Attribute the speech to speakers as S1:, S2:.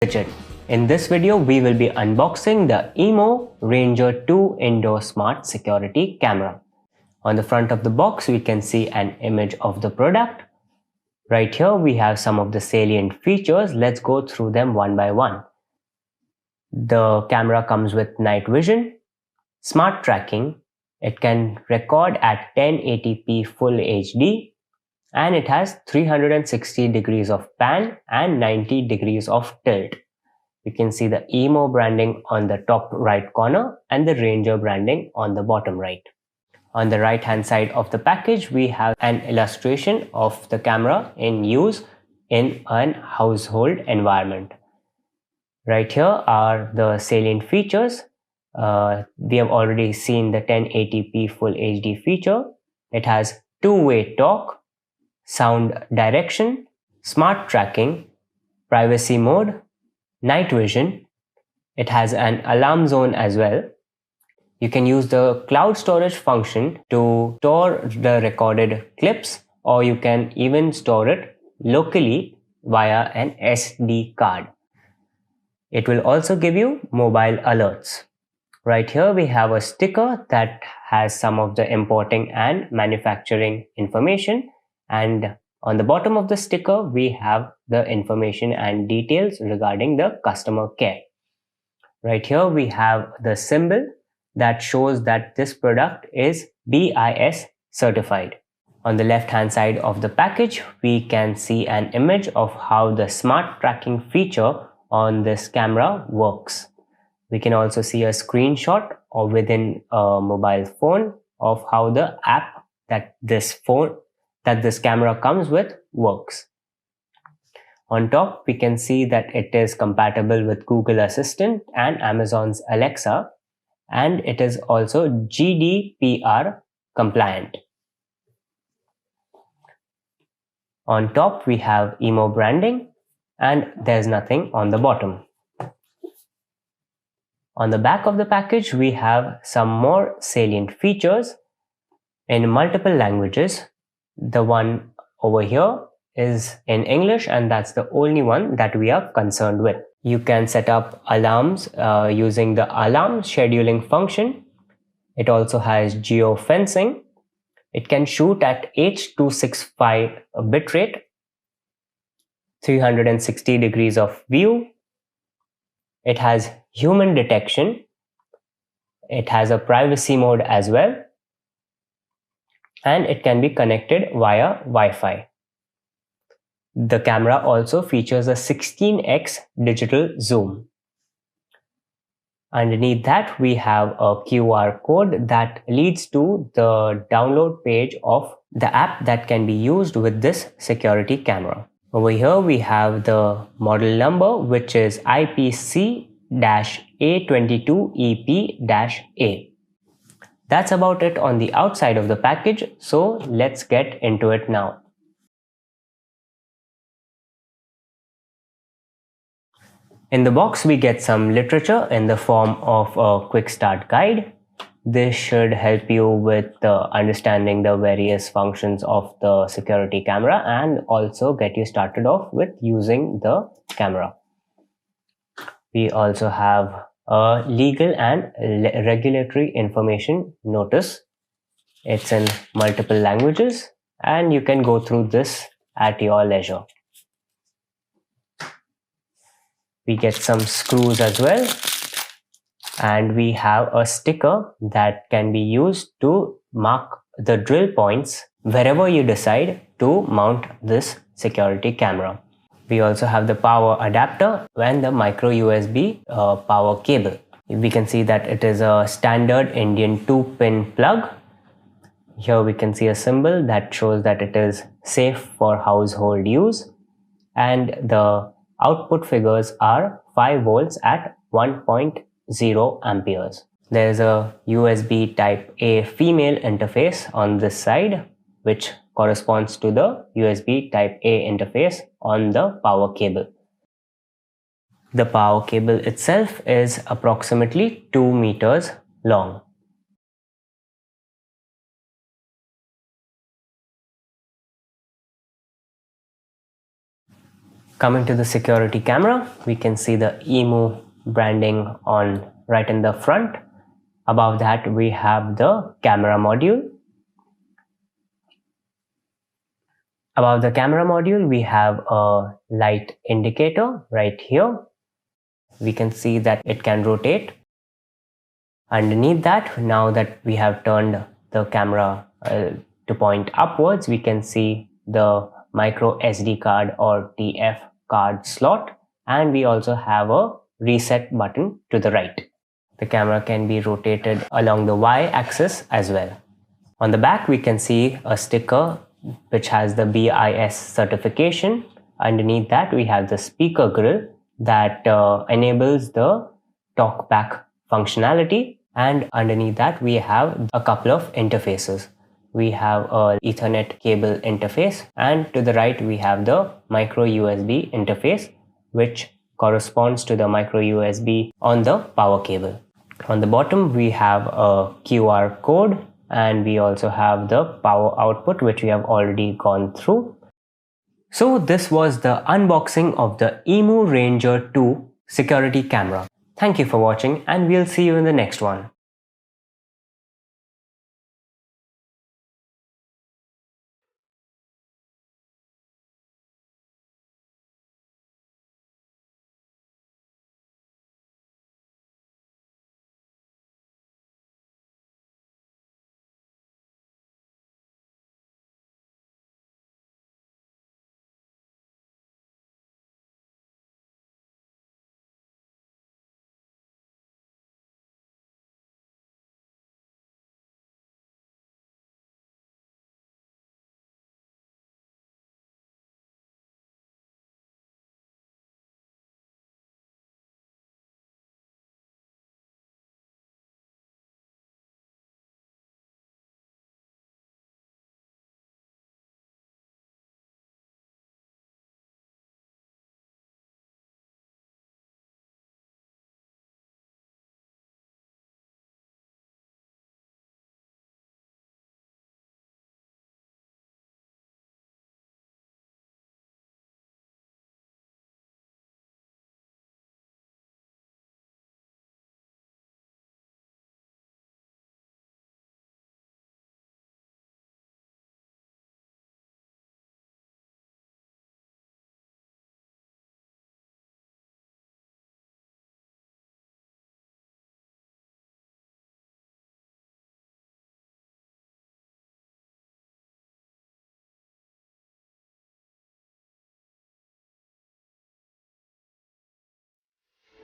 S1: widget. In this video, we will be unboxing the Imou Ranger 2 Indoor Smart Security Camera. On the front of the box, we can see an image of the product. Right here, we have some of the salient features. Let's go through them one by one. The camera comes with night vision, smart tracking. It can record at 1080p Full HD, and it has 360 degrees of pan and 90 degrees of tilt. You can see the Imou branding on the top right corner and the Ranger branding on the bottom right. On the right hand side of the package, we have an illustration of the camera in use in an household environment. Right here are the salient features. We have already seen the 1080p Full HD feature. It has two-way talk, sound direction, smart tracking, privacy mode, night vision. It has an alarm zone as well. You can use the cloud storage function to store the recorded clips, or you can even store it locally via an SD card. It will also give you mobile alerts. Right here we have a sticker that has some of the importing and manufacturing information, and on the bottom of the sticker we have the information and details regarding the customer care. Right here we have the symbol that shows that this product is BIS certified. On the left hand side of the package, we can see an image of how the smart tracking feature on this camera works. We can also see a screenshot or within a mobile phone of how the app that this camera comes with works. On top, we can see that it is compatible with Google Assistant and Amazon's Alexa, and it is also GDPR compliant. On top, we have Imou branding, and there's nothing on the bottom. On the back of the package, we have some more salient features in multiple languages. The one over here is in English, and that's the only one that we are concerned with. You can set up alarms using the alarm scheduling function. It also has geofencing. It can shoot at H.265 bitrate, 360 degrees of view. It has human detection. It has a privacy mode as well, and it can be connected via Wi-Fi. The camera also features a 16x digital zoom. Underneath that, we have a QR code that leads to the download page of the app that can be used with this security camera. Over here, we have the model number, which is IPC-A22EP-A. That's about it on the outside of the package, so let's get into it now. In the box, we get some literature in the form of a quick start guide. This should help you with understanding the various functions of the security camera and also get you started off with using the camera. We also have a legal and regulatory information notice. It's in multiple languages, and you can go through this at your leisure. We get some screws as well, and we have a sticker that can be used to mark the drill points wherever you decide to mount this security camera. We also have the power adapter and the micro USB power cable. We can see that it is a standard Indian 2-pin plug. Here we can see a symbol that shows that it is safe for household use, and the output figures are 5 volts at 1.0 amperes. There is a USB type A female interface on this side, which corresponds to the USB type A interface on the power cable. The power cable itself is approximately 2 meters long. Coming to the security camera, we can see the Imou branding on right in the front. Above that, we have the camera module. Above the camera module, we have a light indicator right here. We can see that it can rotate. Underneath that, now that we have turned the camera to point upwards, we can see the micro SD card or TF card slot, and we also have a reset button to the right. The camera can be rotated along the Y axis as well. On the back, we can see a sticker which has the BIS certification. Underneath that, we have the speaker grill that enables the talkback functionality, and underneath that we have a couple of interfaces. We have a Ethernet cable interface, and to the right we have the micro USB interface, which corresponds to the micro USB on the power cable. On the bottom we have a QR code, and we also have the power output, which we have already gone through. So this was the unboxing of the Imou Ranger 2 security camera. Thank you for watching, and we'll see you in the next one.